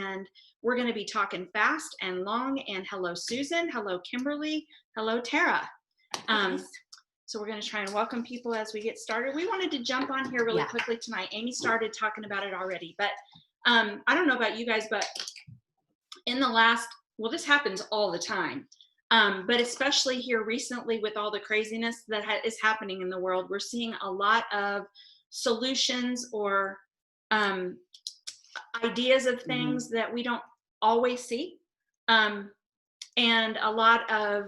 and we're going to be talking fast and long. And hello, Susan. Hello, Kimberly. Hello, Tara. So we're going to try and welcome people as we get started. We wanted to jump on here really quickly tonight. Amy started talking about it already, but I don't know about you guys, but in the last, well, this happens all the time, but especially here recently with all the craziness that is happening in the world, we're seeing a lot of solutions or ideas of things that we don't always see, and a lot of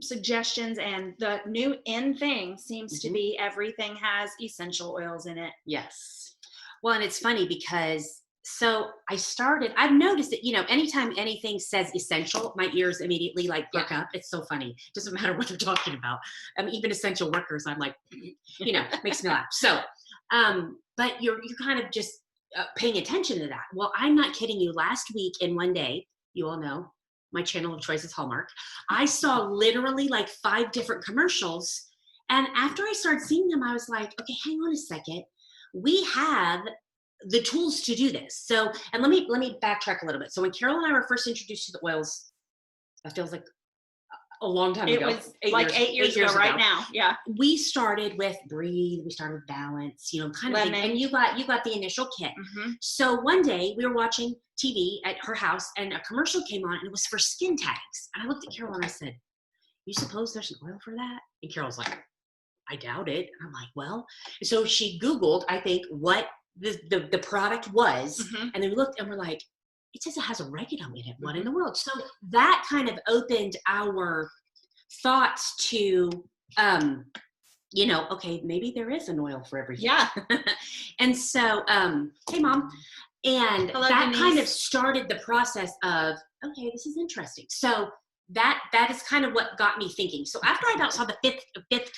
suggestions, and the new in thing seems to be everything has essential oils in it. Yes. Well, and it's funny because I've noticed that, anytime anything says essential, my ears immediately perk up. It's so funny. Doesn't matter what they're talking about. Even essential workers, I'm like, makes me laugh. So, but you're kind of just paying attention to that. Well, I'm not kidding you. Last week in one day, you all know, my channel of choice is Hallmark. I saw literally 5 different commercials. And after I started seeing them, I was like, okay, hang on a second. We have the tools to do this. So, and let me backtrack a little bit. So when Carol and I were first introduced to the oils, that feels like a long time ago. It was 8 years ago right now. Yeah. We started with Breathe. We started with Balance, kind of thing. And you got the initial kit. So one day we were watching TV at her house and a commercial came on and it was for skin tags. And I looked at Carol and I said, you suppose there's an oil for that? And Carol's like, I doubt it. And I'm like, well, so she Googled, I think, what the product was. And then we looked and we're like, it says it has oregano in it. What in the world? So that kind of opened our thoughts to, okay, maybe there is an oil for everything. Yeah. And so, hey, Mom. And hello, that Denise. Kind of started the process of, okay, this is interesting. So that is kind of what got me thinking. So after I about saw the fifth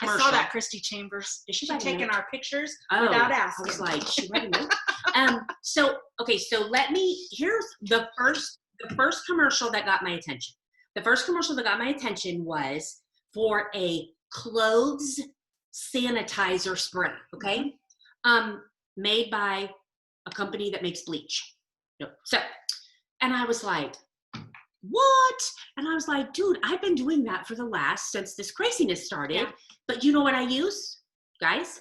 commercial. I saw that Christy Chambers. Is she taking our pictures without asking? I was like, she ready to So here's the first commercial that got my attention. The first commercial that got my attention was for a clothes sanitizer spray, okay? Made by a company that makes bleach. So, and I was like, what? And I was like, dude, I've been doing that since this craziness started. Yeah. But you know what I use, guys?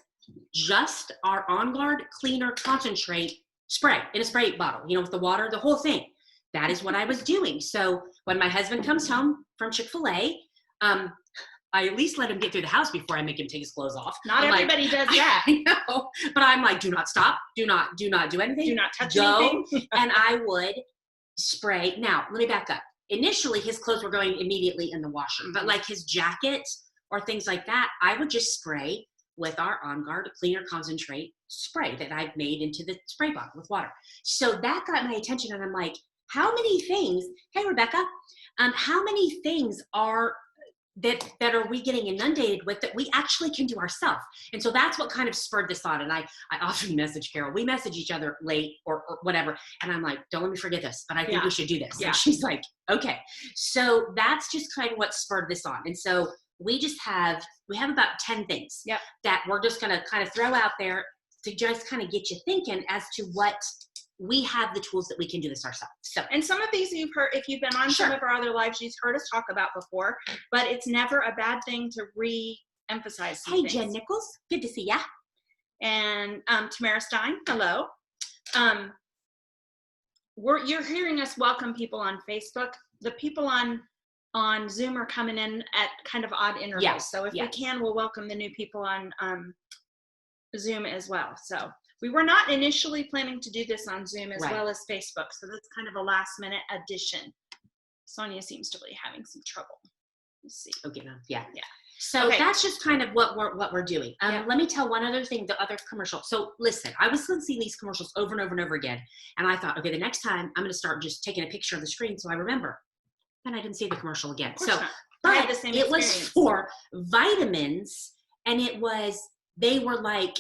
Just our On Guard Cleaner Concentrate spray in a spray bottle, with the water, the whole thing. That is what I was doing. So when my husband comes home from Chick-fil-A, I at least let him get through the house before I make him take his clothes off. Not everybody does that. I know, but I'm like, do not stop. Do not do anything. Do not touch anything. And I would spray. Now, let me back up. Initially, his clothes were going immediately in the washer, but his jacket or things like that, I would just spray with our On Guard Cleaner Concentrate spray that I've made into the spray bottle with water. So that got my attention, and I'm like, how many things, hey, Rebecca, how many things are that are we getting inundated with that we actually can do ourselves? And so that's what kind of spurred this thought. And I often message Carol. We message each other late or whatever. And I'm like, don't let me forget this, but I think we should do this. Yeah. And she's like, okay. So that's just kind of what spurred this on. And so we have about 10 things that we're just going to kind of throw out there to just kind of get you thinking as to what we have the tools that we can do this ourselves. So, and some of these you've heard, if you've been on some of our other lives, you've heard us talk about before, but it's never a bad thing to re-emphasize some things. Jen Nichols, good to see ya. And Tamara Stein, hello. You're hearing us welcome people on Facebook. The people on Zoom are coming in at kind of odd intervals. Yeah. So if we can, we'll welcome the new people on Zoom as well. So we were not initially planning to do this on Zoom as well as Facebook. So that's kind of a last minute addition. Sonia seems to be having some trouble. Let's see. Okay. Yeah. So that's just kind of what we're doing. Let me tell one other thing, the other commercial. So listen, I was seeing these commercials over and over and over again. And I thought, okay, the next time I'm going to start just taking a picture of the screen so I remember. And I didn't see the commercial again. So, but it was for vitamins, and they were like,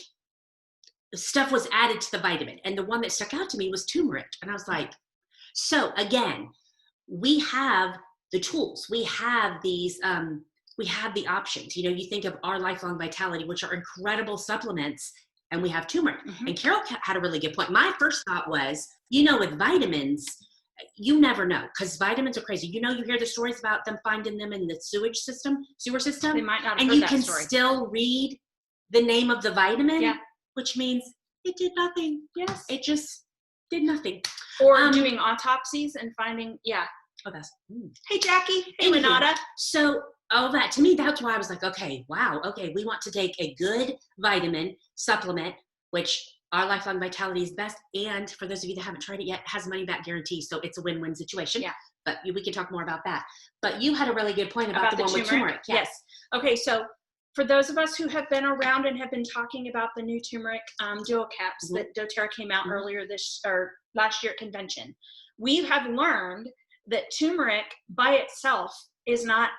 stuff was added to the vitamin. And the one that stuck out to me was turmeric. And I was like, so again, we have the tools. We have these, we have the options. You think of our Lifelong Vitality, which are incredible supplements, and we have turmeric. Mhm. And Carol had a really good point. My first thought was, with vitamins, you never know, because vitamins are crazy. You hear the stories about them finding them in the sewer system, They might not have and heard you that can story. still read the name of the vitamin, Yeah. which means it did nothing. Yes. It just did nothing. Or doing autopsies and finding, Oh, that's. Hey, Jackie. Hey, Anywho, Renata. So all that, to me, that's why I was like, okay, wow, okay, we want to take a good vitamin supplement, which our Lifelong Vitality is best. And for those of you that haven't tried it yet, has money back guarantee. So it's a win-win situation. Yeah. But we can talk more about that. But you had a really good point about the one with turmeric. Yes. Okay, so for those of us who have been around and have been talking about the new turmeric duo caps Mhm. that doTERRA came out Mhm. earlier last year at convention, we have learned that turmeric by itself is not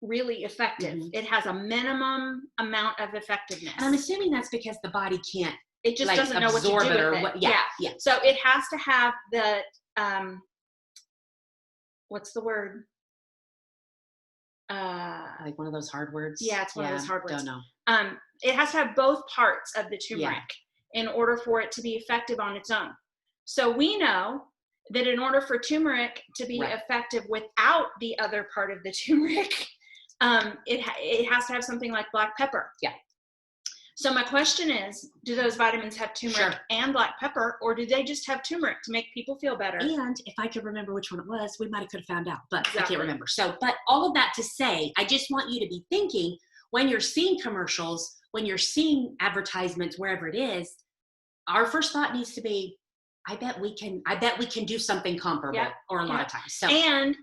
really effective. Mhm. It has a minimum amount of effectiveness. And I'm assuming that's because the body can't it just doesn't know what to do absorb it or with it. what. Yeah. So it has to have the what's the word? Like one of those hard words. Yeah, it's one of those hard words. Don't know. It has to have both parts of the turmeric in order for it to be effective on its own. So we know that in order for turmeric to be effective without the other part of the turmeric, it has to have something like black pepper. Yeah. So my question is, do those vitamins have turmeric and black pepper, or do they just have turmeric to make people feel better? And if I could remember which one it was, we might have could have found out, but I can't remember. So, but all of that to say, I just want you to be thinking when you're seeing commercials, when you're seeing advertisements, wherever it is, our first thought needs to be, I bet we can do something comparable or a lot of times. So, and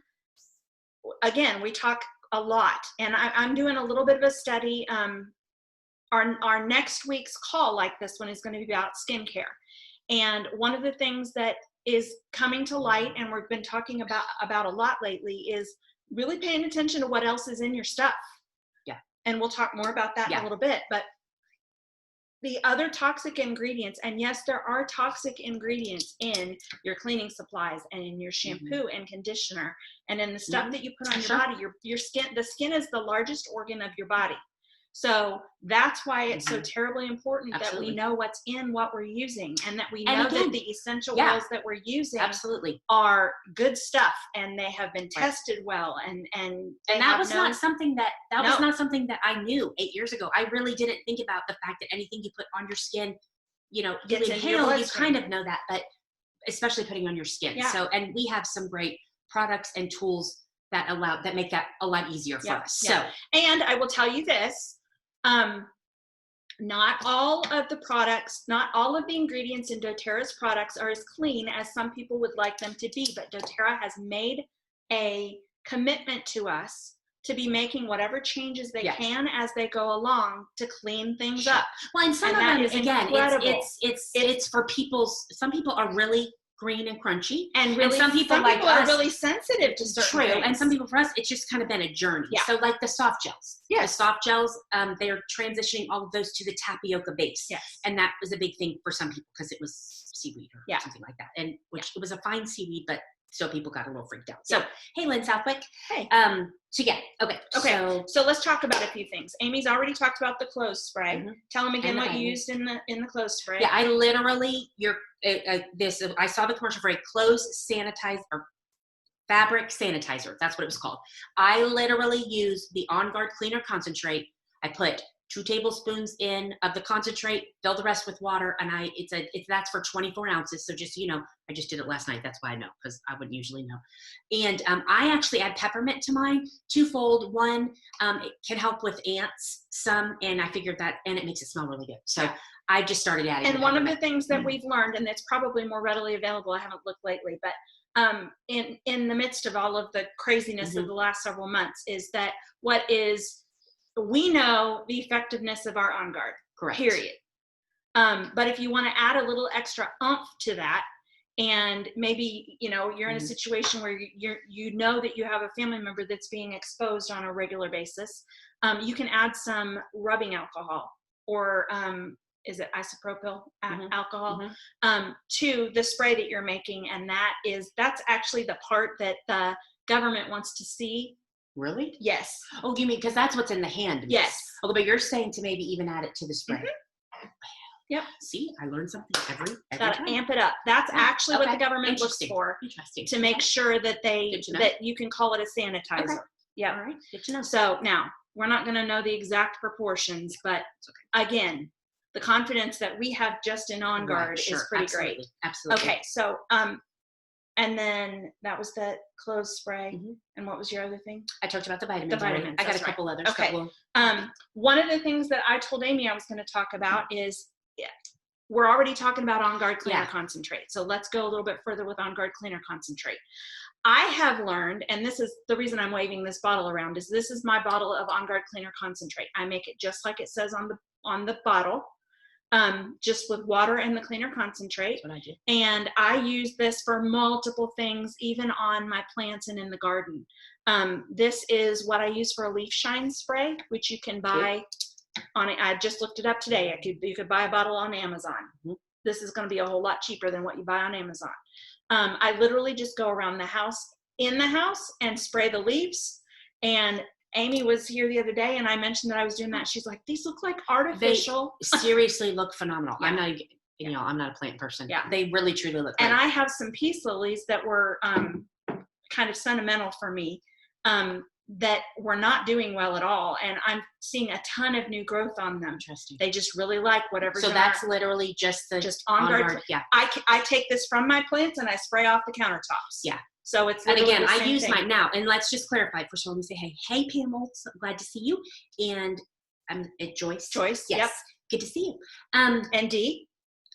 again, we talk a lot, and I'm doing a little bit of a study. Our next week's call, like this one, is going to be about skincare. And one of the things that is coming to light, and we've been talking about a lot lately, is really paying attention to what else is in your stuff. Yeah. And we'll talk more about that in a little bit. But the other toxic ingredients, and yes, there are toxic ingredients in your cleaning supplies and in your shampoo and conditioner and in the stuff that you put on your body. Your skin, the skin is the largest organ of your body. So that's why it's so terribly important that we know what's in what we're using, and that we know that the essential oils that we're using are good stuff, and they have been tested well, and that was not something that was not something that I knew 8 years ago. I really didn't think about the fact that anything you put on your skin, you inhale, you kind of know that, but especially putting on your skin. So, and we have some great products and tools that make that a lot easier for us. So, and I will tell you this. Not all of the products, not all of the ingredients in doTERRA's products are as clean as some people would like them to be, but doTERRA has made a commitment to us to be making whatever changes they can as they go along to clean things up. Well, and some of them, again, it's for some people are really green and crunchy, and really some people are really sensitive to certain things. And some people, for us, it's just kind of been a journey. So like the soft gels, the soft gels, they are transitioning all of those to the tapioca base, and that was a big thing for some people because it was seaweed or something like that, and which it was a fine seaweed, but still people got a little freaked out. So hey, Lynn Southwick. Hey. Okay. So let's talk about a few things. Amy's already talked about the clothes spray. Tell them again what you used in the clothes spray. Yeah, I literally I saw the commercial for a clothes sanitizer or fabric sanitizer. That's what it was called. I literally used the On Guard Cleaner Concentrate. I put 2 tablespoons in of the concentrate, fill the rest with water, and that's for 24 ounces. So just I just did it last night. That's why I know, because I wouldn't usually know. And I actually add peppermint to mine, 2-fold. One, it can help with ants some, and I figured that, and it makes it smell really good. So I just started adding. And one of the things that we've learned, and it's probably more readily available, I haven't looked lately, but in the midst of all of the craziness of the last several months, is that we know the effectiveness of our On Guard, period. But if you want to add a little extra oomph to that, and maybe, you're in a situation where you know that you have a family member that's being exposed on a regular basis, you can add some rubbing alcohol, or is it isopropyl alcohol, to the spray that you're making. And that's actually the part that the government wants to see. Really? Yes. Oh, you mean because that's what's in the hand? Yes. Oh, but you're saying to maybe even add it to the spray. Yep. See, I learned something every Gotta time. amp it up. That's Yeah, actually what the okay. government looks Interesting. for, Interesting. to make sure that Good to know. that you can call it a sanitizer. Okay. Yeah. All right. Good to know. So now we're not going to know the exact proportions, but again, the confidence that we have just in On Guard Right, sure. is pretty Absolutely. great. Absolutely. Okay. So, and then that was the clothes spray. Mhm. And what was your other thing? I talked about the vitamins. The vitamins, I got a that's right. couple others. Okay. That will, One of the things that I told Amy I was going to talk about is, we're already talking about On Guard Cleaner Yeah. Concentrate. So let's go a little bit further with On Guard Cleaner Concentrate. I have learned, and this is the reason I'm waving this bottle around, is this is my bottle of On Guard Cleaner Concentrate. I make it just like it says on the bottle, just with water and the cleaner concentrate. That's what I do. And I use this for multiple things, even on my plants and in the garden. This is what I use for a leaf shine spray, which you can buy on it. I just looked it up today. You could buy a bottle on Amazon. Mm-hmm. This is going to be a whole lot cheaper than what you buy on Amazon. I literally just go around the house, in the house, and spray the leaves. And Amy was here the other day, and I mentioned that I was doing that. She's like, "These look like artificial." They seriously look phenomenal. Yeah. I'm not, I'm not a plant person. Yeah. They really truly look great. And I have some peace lilies that were kind of sentimental for me, that were not doing well at all. And I'm seeing a ton of new growth on them. Interesting. They just really like whatever. So that's literally just On Guard. Yeah. I take this from my plants and I spray off the countertops. Yeah. So it's, and again, the I same use thing. mine now. And let's just clarify. First of all, let me say, hey, Pam Olds, glad to see you. And I'm at Joyce. Joyce. Yes. Yep. Good to see you. And Dee.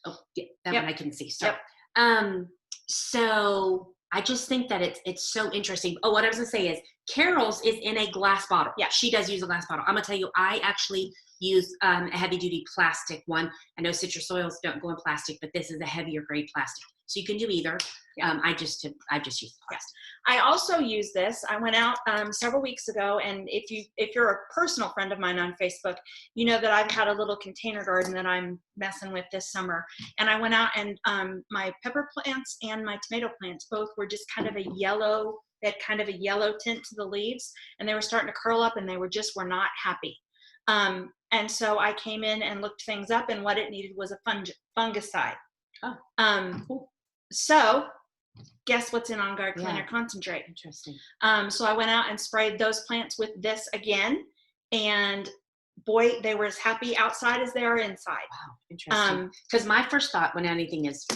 Oh, yeah, that Yep. one I couldn't see. So, Yep. So I just think that it's so interesting. Oh, what I was gonna say is Carol's is in a glass bottle. Yeah. She does use a glass bottle. I'm gonna tell you, I actually use a heavy duty plastic one. I know citrus oils don't go in plastic, but this is a heavier grade plastic. So you can do either. Yeah. I just use the plastic. I also use this. I went out several weeks ago, and if you're a personal friend of mine on Facebook, you know that I've had a little container garden that I'm messing with this summer. And I went out, and my pepper plants and my tomato plants both were just kind of a yellow. They had kind of a yellow tint to the leaves, and they were starting to curl up, and they were not happy. And so I came in and looked things up, and what it needed was a fungicide. Oh, cool. So guess what's in On Guard Cleaner Yeah. Concentrate? Interesting. So I went out and sprayed those plants with this again, and boy, they were as happy outside as they are inside. Wow, interesting. Because my first thought when anything is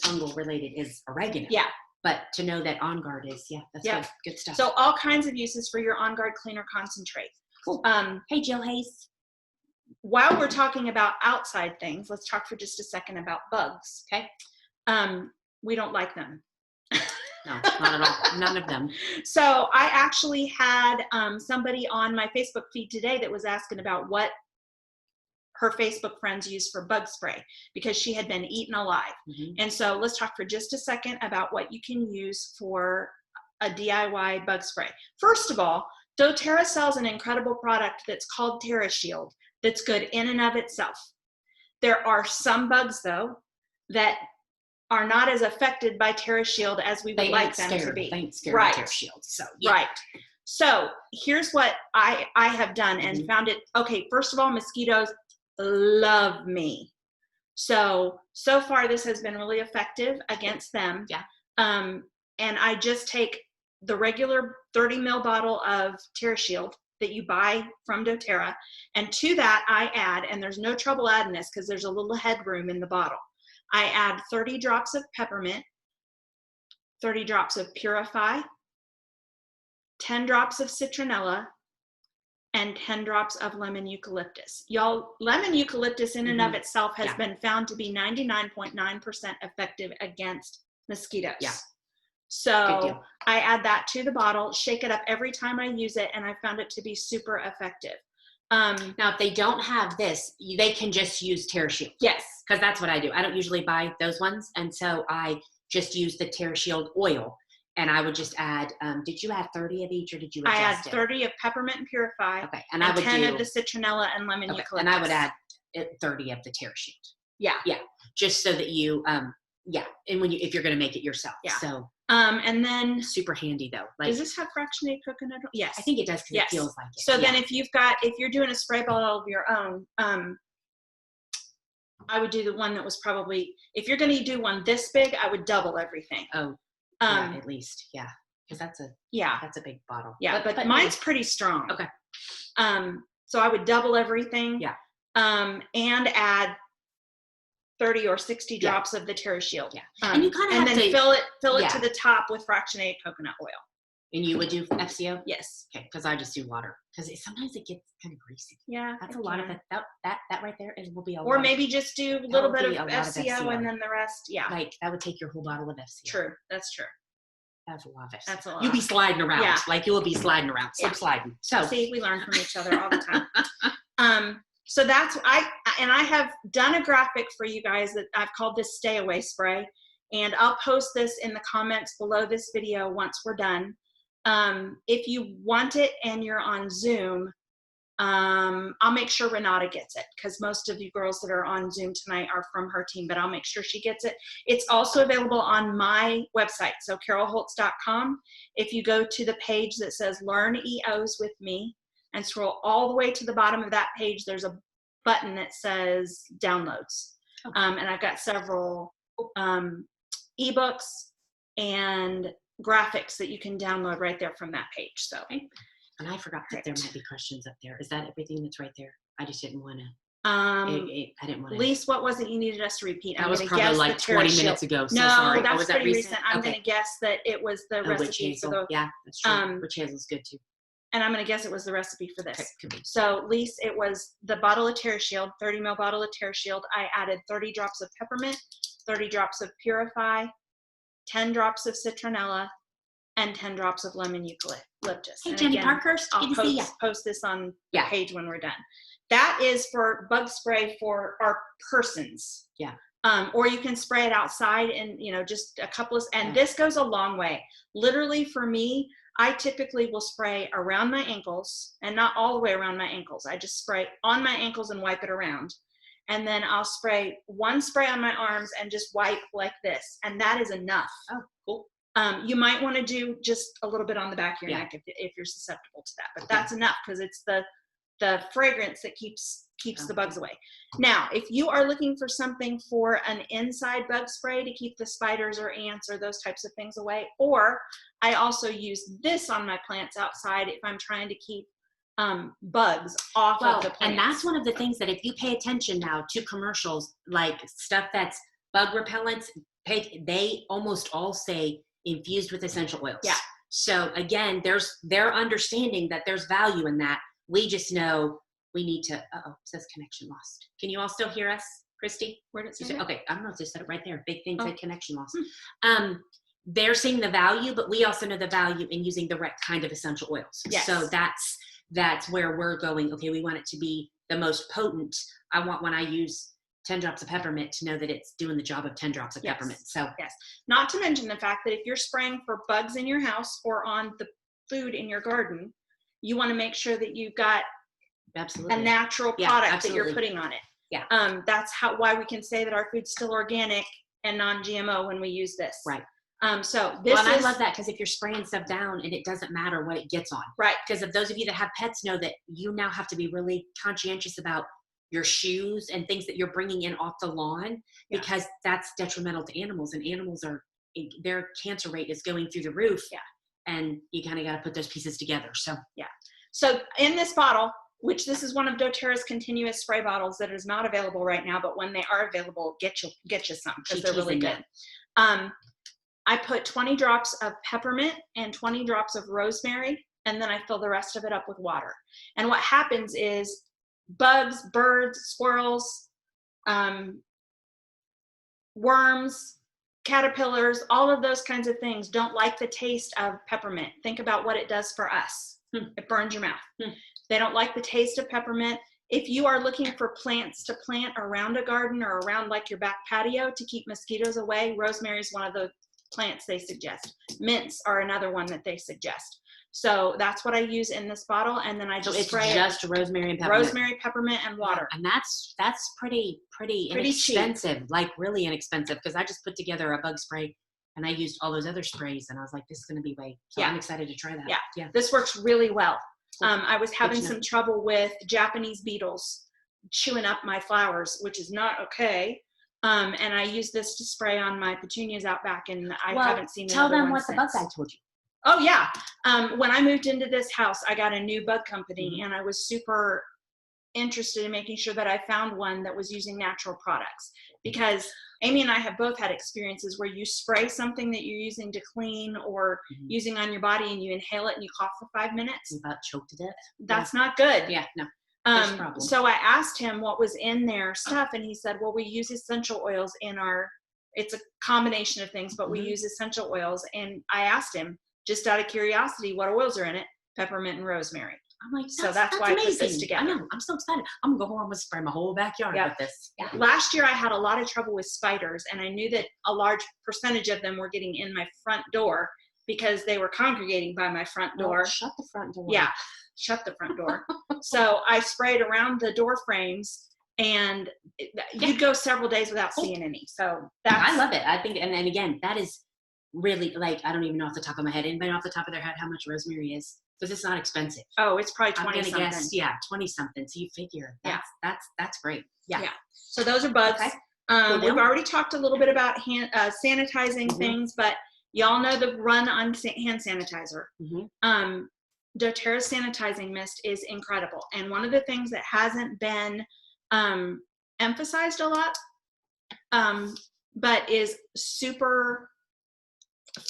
fungal related is oregano. Yeah. But to know that On Guard is, that's Yeah. good stuff. So all kinds of uses for your On Guard Cleaner Concentrate. Cool. Hey, Jill Hayes. While we're talking about outside things, let's talk for just a second about bugs. Okay. We don't like them. No, not at all. None of them. So I actually had somebody on my Facebook feed today that was asking about what her Facebook friends use for bug spray, because she had been eaten alive. Mm-hmm. And so let's talk for just a second about what you can use for a DIY bug spray. First of all, doTERRA sells an incredible product that's called TerraShield that's good in and of itself. There are some bugs, though, that are not as affected by TerraShield as we would like them to be. They ain't scared Right. of TerraShield. So, yeah. Right. So here's what I have done and Mhm. found it. Okay, first of all, mosquitoes love me. So far this has been really effective against them. Yeah. And I just take the regular 30 ml bottle of TerraShield that you buy from doTERRA, and to that I add, and there's no trouble adding this because there's a little headroom in the bottle, I add 30 drops of peppermint, 30 drops of Purify, 10 drops of citronella, and 10 drops of lemon eucalyptus. Y'all, lemon eucalyptus in and of itself has been found to be 99.9% effective against mosquitoes. Yeah. Good So deal. I add that to the bottle, shake it up every time I use it, and I found it to be super effective. Now, if they don't have this, they can just use TerraShield. Yes. Because that's what I do. I don't usually buy those ones. And so I just use the TerraShield oil. And I would just add, did you add 30 of each or did you adjust I add it? 30 of peppermint and Purify, Okay. and I would 10 do, of the citronella and lemon okay. eucalyptus. And I would add 30 of the TerraShield. Yeah. Yeah. Just so that you, yeah. And when if you're going to make it yourself. Yeah. So and then super handy though. Like, does this have fractionated coconut oil? Yes. I think it does because Yes. it feels like it. So yeah. then if you're doing a spray bottle of your own, I would do the one that was probably, if you're going to do one this big, I would double everything. Oh, yeah, at least. Yeah. Because that's a big bottle. Yeah. But mine's pretty strong. Okay. So I would double everything. Yeah. And add 30 or 60 drops of the Terra Shield. Yeah. And you kind of have then to fill it to the top with fractionated coconut oil. And you would do FCO? Yes. Okay, because I just do water. Because sometimes it gets kind of greasy. Yeah. That's a lot of it. That right there will be a lot. Or maybe just do a little bit of FCO and then the rest. Yeah. Like that would take your whole bottle of FCO. True. That's true. That's a lot of FCO. That's a lot. You'll be sliding around. Yeah. Like you will be sliding around. Slip sliding. So see, we learn from each other all the time. So that's I have done a graphic for you guys that I've called this Stay Away Spray, and I'll post this in the comments below this video once we're done. If you want it and you're on Zoom, I'll make sure Renata gets it, because most of you girls that are on Zoom tonight are from her team, but I'll make sure she gets it. It's also available on my website, so carolholtz.com. If you go to the page that says Learn EOs with me and scroll all the way to the bottom of that page, there's a button that says Downloads. And I've got several ebooks and graphics that you can download right there from that page. So, and I forgot that there might be questions up there. Is that everything that's right there? I just didn't want to. I didn't want to. Lise, what was it you needed us to repeat? That was probably like 20 minutes ago. So no, sorry. that's was that pretty recent. I'm going to guess that it was the recipe for the. Yeah, that's true. Witch hazel's good too. And I'm going to guess it was the recipe for this. Okay, could be. So, Lise, it was the bottle of Terra Shield, 30 ml bottle of Terra Shield. I added 30 drops of peppermint, 30 drops of Purify, 10 drops of citronella, and 10 drops of lemon eucalyptus. Hey, and Jenny again, Parkhurst, I'll post this on the page when we're done. That is for bug spray for our persons. Yeah. Or you can spray it outside and, just a couple of, and this goes a long way. Literally for me, I typically will spray around my ankles, and not all the way around my ankles. I just spray on my ankles and wipe it around. And then I'll spray one spray on my arms and just wipe like this. And that is enough. Oh, cool. You might want to do just a little bit on the back of your neck if you're susceptible to that. But that's enough, because it's the fragrance that keeps the bugs away. Now, if you are looking for something for an inside bug spray to keep the spiders or ants or those types of things away, or I also use this on my plants outside if I'm trying to keep bugs off of the plants. And that's one of the things that if you pay attention now to commercials, like stuff that's bug repellents, they almost all say infused with essential oils. Yeah. So again, they're understanding that there's value in that. We just know we need to, it says connection lost. Can you all still hear us, Christy? Where did it say? Okay, I don't know, it just said it right there. Big thing said connection lost. They're seeing the value, but we also know the value in using the right kind of essential oils. Yes. So that's where we're going. Okay, we want it to be the most potent. I want, when I use 10 drops of peppermint, to know that it's doing the job of 10 drops of peppermint. So yes, not to mention the fact that if you're spraying for bugs in your house or on the food in your garden, you want to make sure that you've got a natural product that you're putting on it. Yeah. That's why we can say that our food's still organic and non-GMO when we use this. Right. So this I love that, because if you're spraying stuff down, and it doesn't matter what it gets on. Right. Because of those of you that have pets know that you now have to be really conscientious about your shoes and things that you're bringing in off the lawn, because that's detrimental to animals, and animals their cancer rate is going through the roof. Yeah. And you kind of got to put those pieces together. So So in this bottle, which this is one of doTERRA's continuous spray bottles that is not available right now, but when they are available, get you some, because they're really good. I put 20 drops of peppermint and 20 drops of rosemary, and then I fill the rest of it up with water. And what happens is bugs, birds, squirrels, worms, caterpillars, all of those kinds of things don't like the taste of peppermint. Think about what it does for us. It burns your mouth. They don't like the taste of peppermint. If you are looking for plants to plant around a garden or around like your back patio to keep mosquitoes away, rosemary is one of the plants they suggest. Mints are another one that they suggest. So that's what I use in this bottle, and then I just spray just rosemary and peppermint. Rosemary, peppermint, and water. And that's pretty inexpensive, cheap. Like really inexpensive, because I just put together a bug spray, and I used all those other sprays, and I was like, this is going to be way. So I'm excited to try that. Yeah. This works really well. I was having some trouble with Japanese beetles chewing up my flowers, which is not okay. And I use this to spray on my petunias out back, and I haven't seen Tell another them one what the bug since. guy told you. Oh yeah. When I moved into this house, I got a new bug company, and I was super interested in making sure that I found one that was using natural products, because Amy and I have both had experiences where you spray something that you're using to clean or using on your body, and you inhale it and you cough for 5 minutes. You about choked to death. That's not good. Yeah, no. So I asked him what was in their stuff, and he said, well, we use essential oils in our, it's a combination of things, but we use essential oils. And I asked him, just out of curiosity, what oils are in it? Peppermint and rosemary. I'm like, so that's why amazing. I put this together. I know. I'm so excited. I'm gonna go home and spray my whole backyard with this. Yeah. Last year I had a lot of trouble with spiders, and I knew that a large percentage of them were getting in my front door because they were congregating by my front door. Shut the front door. Yeah, shut the front door. So I sprayed around the door frames, and you'd go several days without seeing any. So I love it. I think, and again, that is really, like, I don't even know off the top of my head. Anybody off the top of their head how much rosemary is? Because it's not expensive. Oh, it's probably 20 I'm something. gonna guess, 20 something. So you figure that's great. Yeah. So those are bugs. Okay. We've already talked a little bit about sanitizing things, but y'all know the run on hand sanitizer. doTERRA's sanitizing mist is incredible. And one of the things that hasn't been emphasized a lot, but is super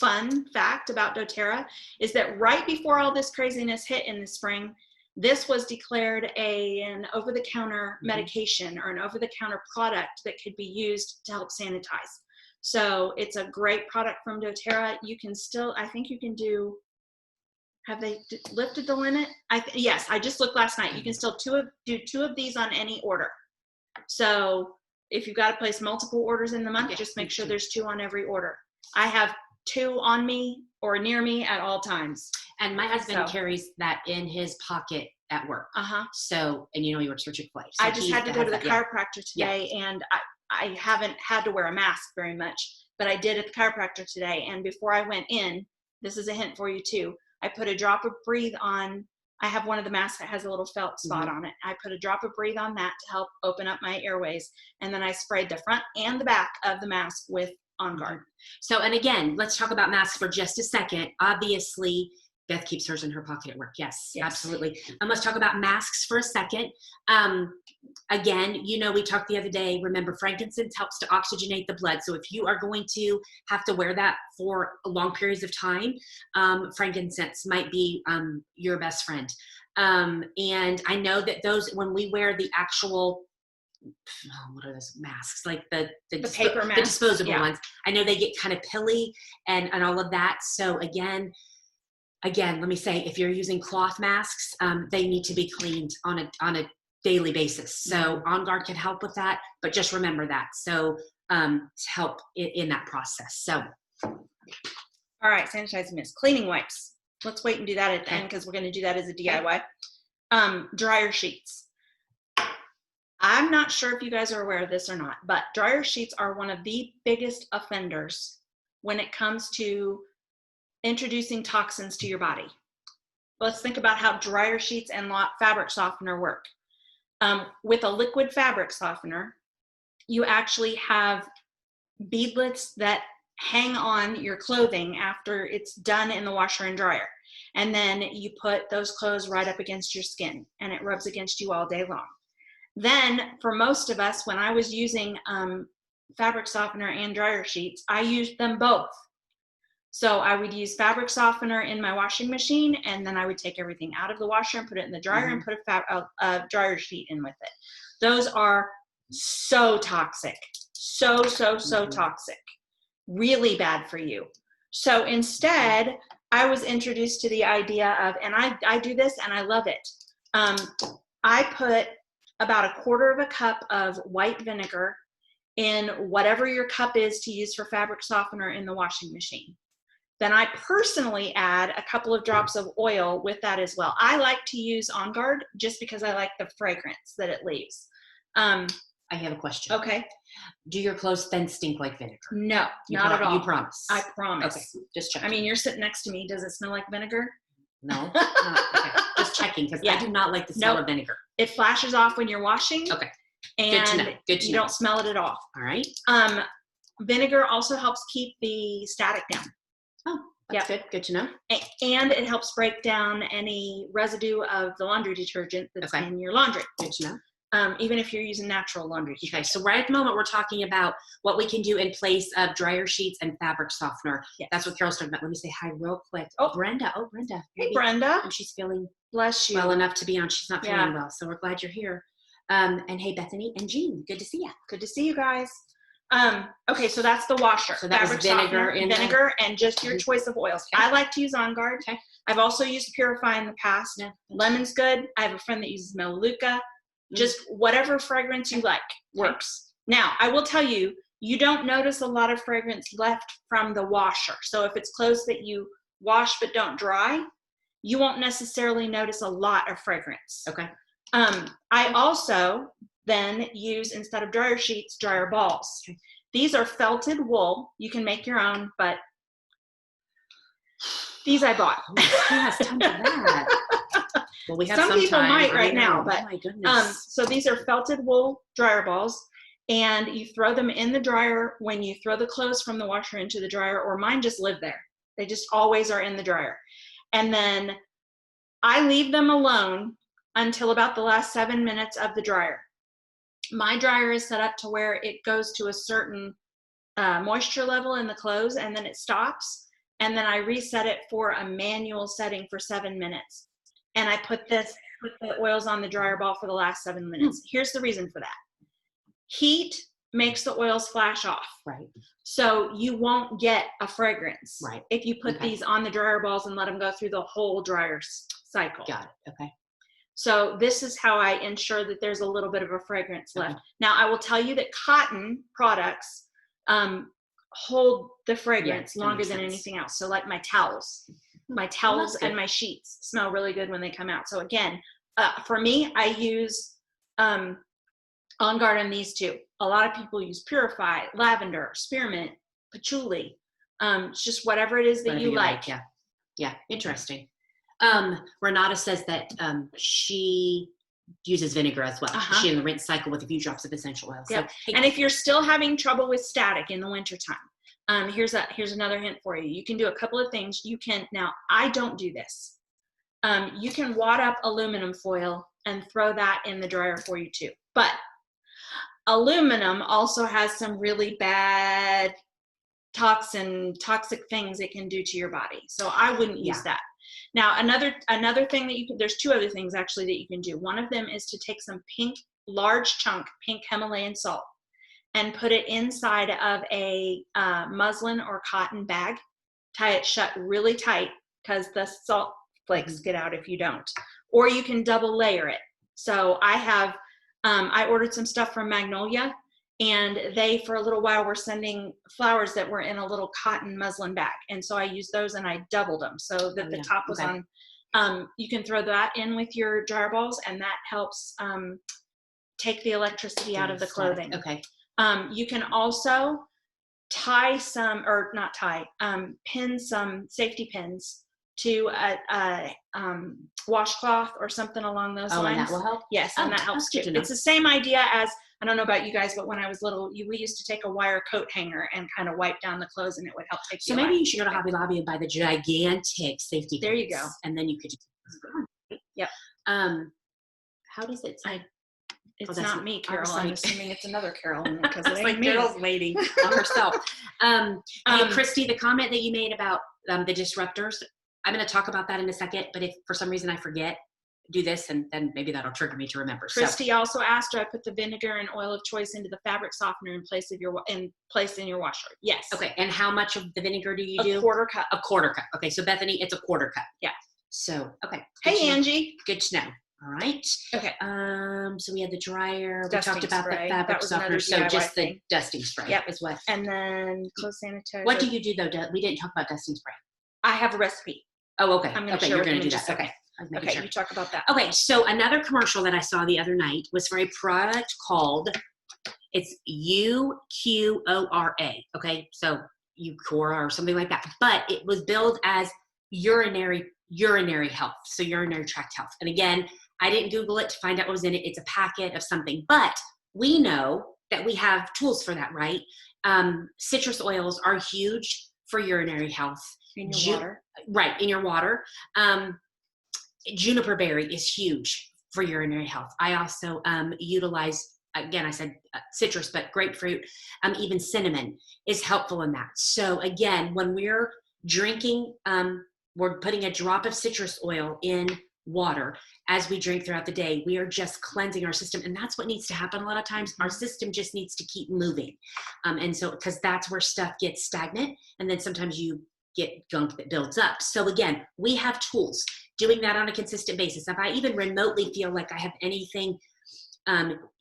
fun fact about doTERRA, is that right before all this craziness hit in the spring, this was declared an over-the-counter medication or an over-the-counter product that could be used to help sanitize. So it's a great product from doTERRA. You can still, I think you can do, have they lifted the limit? Yes, I just looked last night. You can still do two of these on any order. So if you've got to place multiple orders in the month, just make sure there's 2 on every order. I have 2 on me or near me at all times. And my husband carries that in his pocket at work. So, and you know, he works for Chick-fil-A. So I just had to go to the chiropractor today, and I haven't had to wear a mask very much, but I did at the chiropractor today. And before I went in, this is a hint for you too, I put a drop of Breathe on. I have one of the masks that has a little felt spot on it. I put a drop of Breathe on that to help open up my airways. And then I sprayed the front and the back of the mask with On Guard. So, and again, let's talk about masks for just a second. Obviously, Beth keeps hers in her pocket at work. Yes, absolutely. And let's talk about masks for a second. Again, you know, we talked the other day, remember, frankincense helps to oxygenate the blood. So if you are going to have to wear that for long periods of time, frankincense might be your best friend. And I know that those, when we wear the actual, what are those masks, like the paper masks, the disposable ones, I know they get kind of pilly and all of that. So again, let me say, if you're using cloth masks, they need to be cleaned on a daily basis. So On Guard can help with that, but just remember that. So to help in that process. So, all right, sanitizing mist, cleaning wipes. Let's wait and do that at the end because we're going to do that as a DIY. Dryer sheets. I'm not sure if you guys are aware of this or not, but dryer sheets are one of the biggest offenders when it comes to introducing toxins to your body. Let's think about how dryer sheets and fabric softener work. With a liquid fabric softener, you actually have beadlets that hang on your clothing after it's done in the washer and dryer. And then you put those clothes right up against your skin and it rubs against you all day long. Then for most of us, when I was using fabric softener and dryer sheets, I used them both. So I would use fabric softener in my washing machine, and then I would take everything out of the washer and put it in the dryer and put a dryer sheet in with it. Those are so toxic, so toxic, really bad for you. So instead, I was introduced to the idea of, and I do this and I love it. I put about 1/4 cup of white vinegar in whatever your cup is to use for fabric softener in the washing machine. Then I personally add a couple of drops of oil with that as well. I like to use On Guard just because I like the fragrance that it leaves. I have a question. Okay. Do your clothes then stink like vinegar? No, not at all. You promise? I promise. Okay, just check. I mean, you're sitting next to me. Does it smell like vinegar? No. Okay. Just checking because I do not like the smell of vinegar. It flashes off when you're washing. Okay. And Good to know. Good to you know. don't smell it at all. All right. Vinegar also helps keep the static down. Oh, that's good. Good to know. And it helps break down any residue of the laundry detergent that's in your laundry. Good to know. Even if you're using natural laundry detergent. Okay, so right at the moment we're talking about what we can do in place of dryer sheets and fabric softener. Yes. That's what Carol's talking about. Let me say hi real quick. Oh, Brenda. Oh, Brenda. Hey, Brenda. And she's feeling bless you well enough to be on. She's not feeling well, so we're glad you're here. And hey, Bethany and Jean. Good to see you. Good to see you guys. Okay, so that's the washer. So that fabric was vinegar, and just your choice of oils. Okay. I like to use On Guard. Okay. I've also used Purify in the past. Yeah. Lemon's good. I have a friend that uses Melaleuca. Just whatever fragrance you like works. Now, I will tell you, you don't notice a lot of fragrance left from the washer. So if it's clothes that you wash but don't dry, you won't necessarily notice a lot of fragrance. Okay. I also then use, instead of dryer sheets, dryer balls. Okay. These are felted wool. You can make your own, but these I bought. Who has time for that? Well, we have some people might right now, but oh my goodness. So these are felted wool dryer balls, and you throw them in the dryer when you throw the clothes from the washer into the dryer, or mine just live there. They just always are in the dryer. And then I leave them alone until about the last 7 minutes of the dryer. My dryer is set up to where it goes to a certain moisture level in the clothes, and then it stops, and then I reset it for a manual setting for 7 minutes. And I put the oils on the dryer ball for the last 7 minutes. Here's the reason for that. Heat makes the oils flash off. Right. So you won't get a fragrance. Right. If you put these on the dryer balls and let them go through the whole dryer cycle. Got it. Okay. So this is how I ensure that there's a little bit of a fragrance left. Now, I will tell you that cotton products hold the fragrance longer than anything else. So like my towels and my sheets smell really good when they come out. So again, for me, I use On Guard on these two. A lot of people use Purify, lavender, spearmint, patchouli. It's just whatever it is that you like. Yeah, interesting. Renata says that she uses vinegar as well. She in the rinse cycle with a few drops of essential oil. So, and if you're still having trouble with static in the wintertime, here's another hint for you. You can do a couple of things. Now I don't do this. You can wad up aluminum foil and throw that in the dryer for you too. But aluminum also has some really bad toxic things it can do to your body. So I wouldn't use that. Now, another thing that there's two other things actually that you can do. One of them is to take some large chunk pink Himalayan salt and put it inside of a muslin or cotton bag. Tie it shut really tight because the salt flakes get out if you don't. Or you can double layer it. So I ordered some stuff from Magnolia, and they, for a little while, were sending flowers that were in a little cotton muslin bag. And so I used those and I doubled them so that the top was on. You can throw that in with your dryer balls, and that helps take the electricity out of the clothing. Okay. You can also pin some safety pins to a washcloth or something along those lines. And that will help? Yes, and that helps too. It's the same idea as, I don't know about you guys, but when I was little, we used to take a wire coat hanger and kind of wipe down the clothes, and it would help take So maybe you should go to Hobby Lobby and buy the gigantic safety pins. There you go. And then you could just... Yep. How does it say? It's not me, Carol. I'm assuming it's another Carol because it ain't me. Carol's waiting on herself. Hey, Christy, the comment that you made about the disruptors, I'm going to talk about that in a second, but if for some reason I forget, do this, and then maybe that'll trigger me to remember. Christy also asked, do I put the vinegar and oil of choice into the fabric softener in place in your washer? Yes. Okay, and how much of the vinegar do you do? A quarter cup. A quarter cup. Okay, so Bethany, it's a quarter cup. Yeah. So, okay. Hey, Angie. Good to know. All right. Okay. So we had the dryer. Dusting we talked about spray. the fabric softener. So just the dusting spray. Yep. Is what. And then clothes sanitizer. What do you do though? We didn't talk about dusting spray. I have a recipe. Oh, okay. I'm going to share you're going to do that. Okay. Okay, sure. you talk about that. Okay, so another commercial that I saw the other night was for a product called, it's UQORA. Okay, so Uqora or something like that. But it was billed as urinary urinary health, so urinary tract health. And again, I didn't Google it to find out what was in it. It's a packet of something, but we know that we have tools for that, right? Citrus oils are huge for urinary health. In your water. Right, in your water. Juniper berry is huge for urinary health. I also utilize, again, I said citrus, but grapefruit, even cinnamon is helpful in that. So again, when we're drinking, we're putting a drop of citrus oil in water as we drink throughout the day. We are just cleansing our system, and that's what needs to happen a lot of times. Our system just needs to keep moving, and so because that's where stuff gets stagnant, and then sometimes you get gunk that builds up. So again, we have tools doing that on a consistent basis. If I even remotely feel like I have anything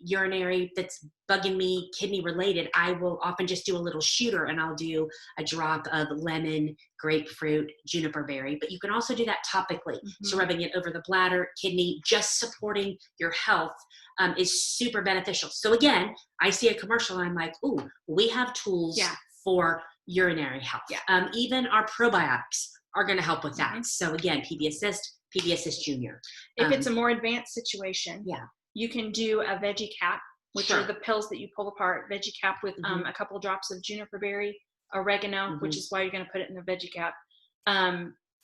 urinary that's bugging me, kidney related, I will often just do a little shooter, and I'll do a drop of lemon, grapefruit, juniper berry. But you can also do that topically. So rubbing it over the bladder, kidney, just supporting your health is super beneficial. So again, I see a commercial and I'm like, ooh, we have tools for urinary health. Even our probiotics are going to help with that. So again, PB Assist Junior. If it's a more advanced situation, you can do a veggie cap, which are the pills that you pull apart. Veggie cap with a couple drops of juniper berry, oregano, which is why you're going to put it in the veggie cap,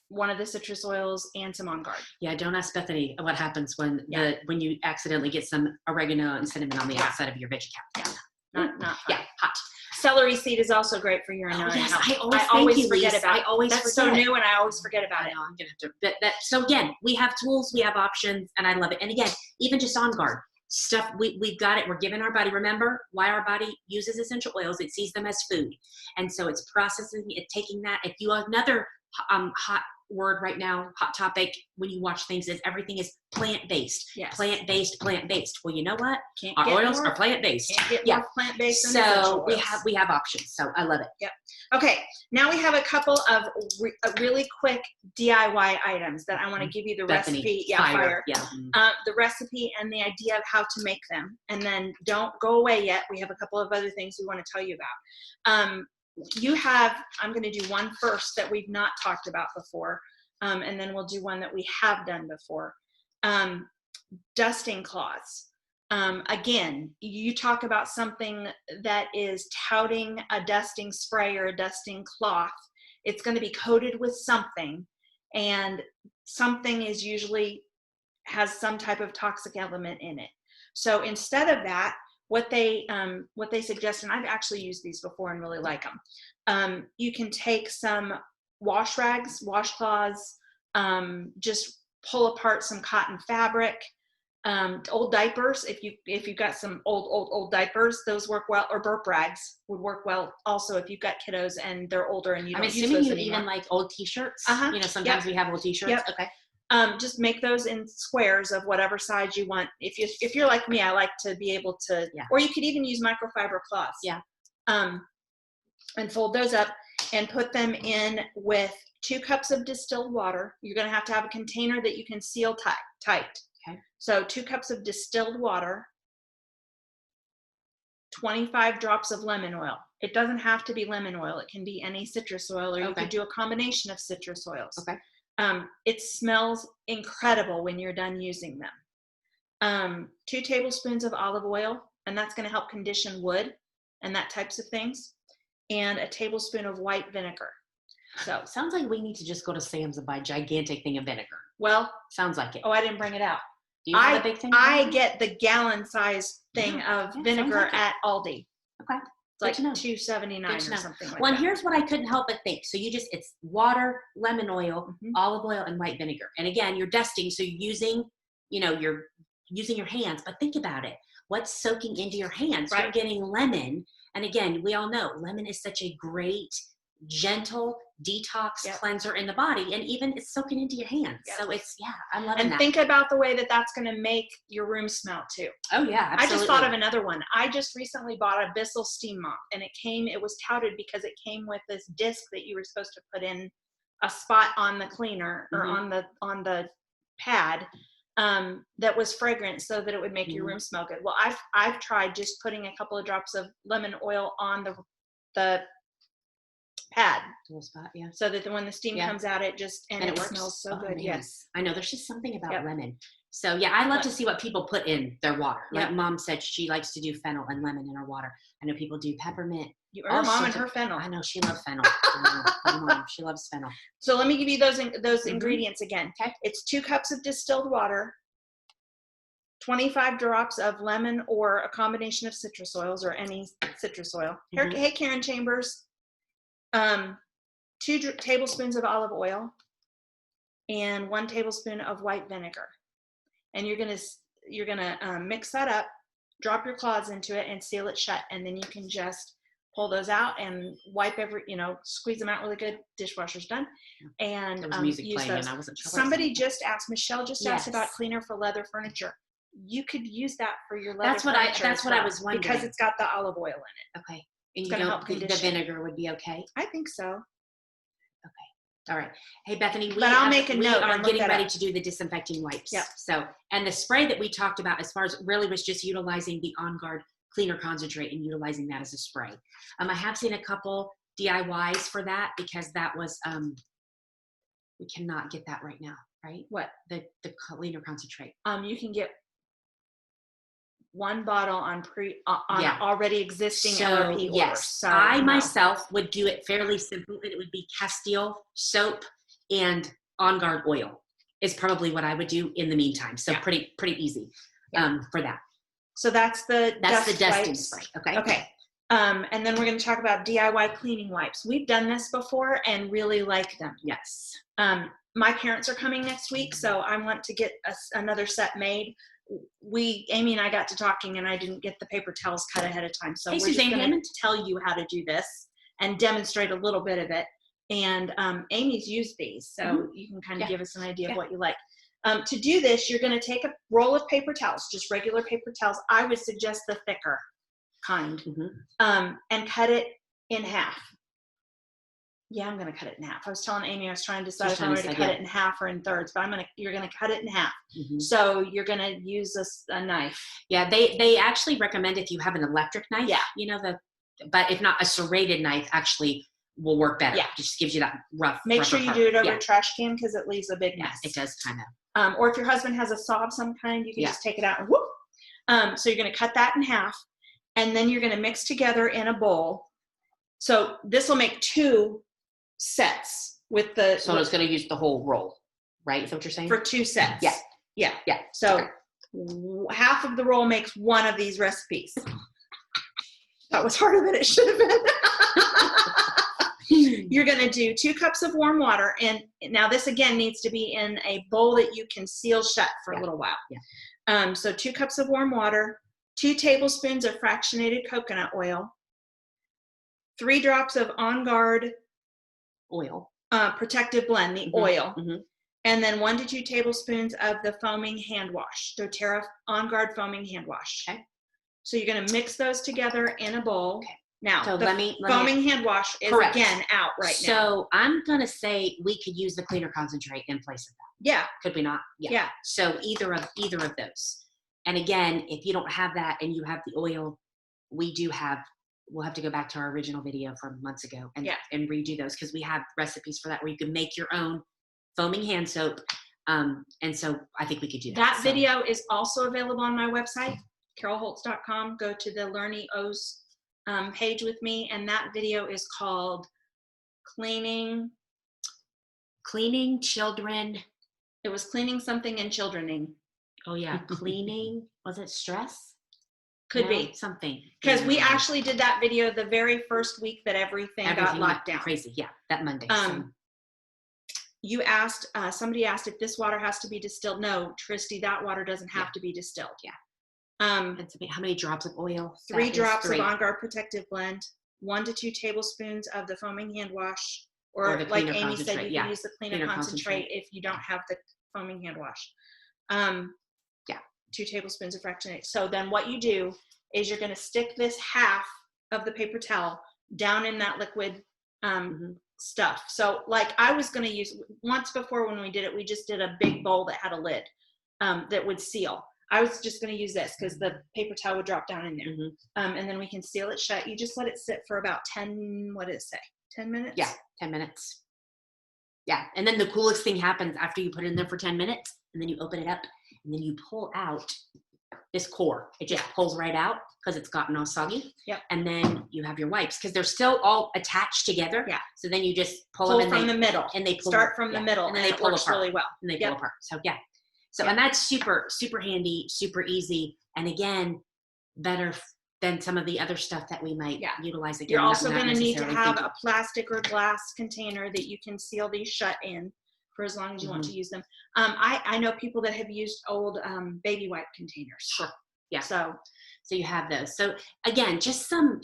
one of the citrus oils, and some On Guard. Yeah, don't ask Bethany what happens when when you accidentally get some oregano and cinnamon on the outside of your veggie cap. Not hot. Celery seed is also great for urinary health. I always forget about it. That's so new, and I always forget about it. I'm gonna have to. So again, we have tools, we have options, and I love it. And again, even just On Guard stuff, we've got it. We're giving our body. Remember why our body uses essential oils? It sees them as food, and so it's processing it, taking that. If you have another hot word right now, hot topic when you watch things is everything is plant-based. Plant-based. Well, you know what? Our oils are plant-based. Can't get more plant-based. So we have options. So I love it. Yep. Okay. Now we have a couple of really quick DIY items that I want to give you the recipe. Fire. The recipe and the idea of how to make them. And then don't go away yet. We have a couple of other things we want to tell you about. I'm going to do one first that we've not talked about before, and then we'll do one that we have done before. Dusting cloths. Again, you talk about something that is touting a dusting spray or a dusting cloth. It's going to be coated with something, and something is usually has some type of toxic element in it. So instead of that, what they suggest, and I've actually used these before and really like them. You can take some wash rags, washcloths, just pull apart some cotton fabric, old diapers. If you've got some old diapers, those work well, or burp rags would work well also if you've got kiddos and they're older and you don't use those anymore. I'm assuming you even like old t-shirts. Sometimes we have old t-shirts. Okay. Just make those in squares of whatever size you want. If you're like me, I like to be able to, or you could even use microfiber cloths. And fold those up and put them in with 2 cups of distilled water. You're going to have a container that you can seal tight. Okay. So 2 cups of distilled water, 25 drops of lemon oil. It doesn't have to be lemon oil. It can be any citrus oil, or you could do a combination of citrus oils. Okay. It smells incredible when you're done using them. 2 tablespoons of olive oil, and that's going to help condition wood and that types of things, and a tablespoon of white vinegar. So sounds like we need to just go to Sam's and buy a gigantic thing of vinegar. Well, sounds like it. Oh, I didn't bring it out. Do you have a big thing? I get the gallon size thing of vinegar at Aldi. Okay. It's like $2.79 or something like that. Well, here's what I couldn't help but think. So it's water, lemon oil, olive oil, and white vinegar. And again, you're dusting, so you're using your hands. But think about it. What's soaking into your hands? Right. You're getting lemon. And again, we all know lemon is such a great, gentle detox cleanser in the body, and even it's soaking into your hands. So I'm loving that. And think about the way that that's going to make your room smell too. Oh yeah, absolutely. I just thought of another one. I just recently bought a Bissell steam mop, and it was touted because it came with this disc that you were supposed to put in a spot on the cleaner or on the pad that was fragrant, so that it would make your room smell good. Well, I've tried just putting a couple of drops of lemon oil on the pad. Little spot, yeah. So that when the steam Yeah. comes out, it just, and it works. smells so Oh, good. man. Yes. I know there's just something about Yep. lemon. So yeah, I love What? to see what people put in their water. Like Yep. Mom said, she likes to do fennel and lemon in her water. I know people do peppermint. Your all mom and sorts her of- fennel. I know she loves fennel. I know, my mom, she loves fennel. So let me give you those Mhm. ingredients again. Okay. It's 2 cups of distilled water, 25 drops of lemon or a combination of citrus oils or any citrus oil. Mhm. Hey, Karen Chambers. 2 tablespoons of olive oil and 1 tablespoon of white vinegar. And you're gonna mix that up, drop your cloths into it, and seal it shut. And then you can just pull those out and wipe squeeze them out really good. Dishwasher's done. And There was music use playing those. and I wasn't sure. Somebody just asked, Michelle just asked about Yes. cleaner for leather furniture. You could use that for your leather That's what furniture. that's as what I well, was wondering. because it's got the olive oil in it. Okay. And you gonna help don't the condition. vinegar would be okay. I think so. All right. Hey, Bethany, But I'll make a we note are and look getting that ready up. to do the disinfecting wipes. Yep. So, and the spray that we talked about as far as really was just utilizing the On Guard cleaner concentrate and utilizing that as a spray. I have seen a couple DIYs for that because that was, we cannot get that right now, right? What? The cleaner concentrate. You can get 1 bottle on Yeah. already existing So, LRP orders. yes, So, I no. myself would do it fairly simple, and it would be Castile soap and On Guard oil is probably what I would do in the meantime. So Yeah. pretty easy for that. So that's the That's the dusting wipes. spray. Okay. Okay. And then we're going to talk about DIY cleaning wipes. We've done this before and really like them. Yes. My parents are coming next week, so I want to get another set made. Amy and I got to talking, and I didn't get the paper towels cut ahead of time. So Hey, we're Suzanne just going Hammond. to tell you how to do this and demonstrate a little bit of it. And Amy's used these, so you can kind of give us an idea of what you like. To do this, you're going to take a roll of paper towels, just regular paper towels. I would suggest the thicker kind, and cut it in half. Yeah, I'm going to cut it in half. I was telling Amy I was trying to decide if I wanted to cut it in half or in thirds, but you're going to cut it in half. So you're going to use a knife. Yeah, they actually recommend if you have an electric knife. Yeah. But if not, a serrated knife actually will work better. Yeah. It just gives you that rough. Make sure you do it over yeah. a trash can because it leaves a big Yeah, mess. it does kind of. Or if your husband has a saw of some kind, you can just take it out and whoop. So you're going to cut that in half, and then you're going to mix together in a bowl. So this will make 2 sets with the. So it's going to use the whole roll, right? Is that what you're saying? For 2 sets. Yeah. Yeah. Yeah. So half of the roll makes 1 of these recipes. That was harder than it should have been. You're going to do 2 cups of warm water. And now this again needs to be in a bowl that you can seal shut for a little while. Yeah. So 2 cups of warm water, 2 tablespoons of fractionated coconut oil, 3 drops of On Guard oil, protective blend, the oil, Mhm. and then 1 to 2 tablespoons of the foaming hand wash, doTERRA On Guard foaming hand wash. Okay. So you're going to mix those together in a bowl. Okay. Now, So the let me foaming hand wash is Correct. again out right now. So I'm gonna say we could use the cleaner concentrate in place of that. Yeah. Could we not? Yeah. So either of those. And again, if you don't have that and you have the oil, we'll have to go back to our original video from months ago and redo those because we have recipes for that where you can make your own foaming hand soap. And so I think we could do that. That video is also available on my website, carolholtz.com. Go to the Learn EOS page with me, and that video is called Cleaning Children. It was cleaning something and childrening. Oh yeah, cleaning. Was it stress? Could be something. because we actually did that video the very first week that everything got locked down. Crazy, yeah, that Monday. You asked, somebody asked if this water has to be distilled. No, Tristy, that water doesn't have to be distilled. Yeah. And how many drops of oil? 3 drops of On Guard protective blend, 1 to 2 tablespoons of the foaming hand wash, or like Amy said, you can use the cleaner concentrate if you don't have the foaming hand wash. 2 tablespoons of fractionated. So then what you do is you're going to stick this half of the paper towel down in that liquid stuff. So like I was going to use once before when we did it, we just did a big bowl that had a lid that would seal. I was just going to use this because the paper towel would drop down in there. And then we can seal it shut. You just let it sit for about 10, what did it say? 10 minutes? Yeah, 10 minutes. Yeah, and then the coolest thing happens after you put it in there for 10 minutes, and then you open it up, and then you pull out this core. It just pulls right out because it's gotten all soggy. Yep. And then you have your wipes because they're still all attached together. Yeah. So then you just pull them from the middle. and they pull Start from the middle, and then they pull works apart really well. and they pull apart. So yeah. So Yep. and that's super, super handy, super easy, and again, better than some of the other stuff that we might utilize again. You're also not going to need to necessarily have thinking. a plastic or glass container that you can seal these shut in for as long as you want to use them. I know people that have used old baby wipe containers. Sure. Yeah. So you have those. So again, just some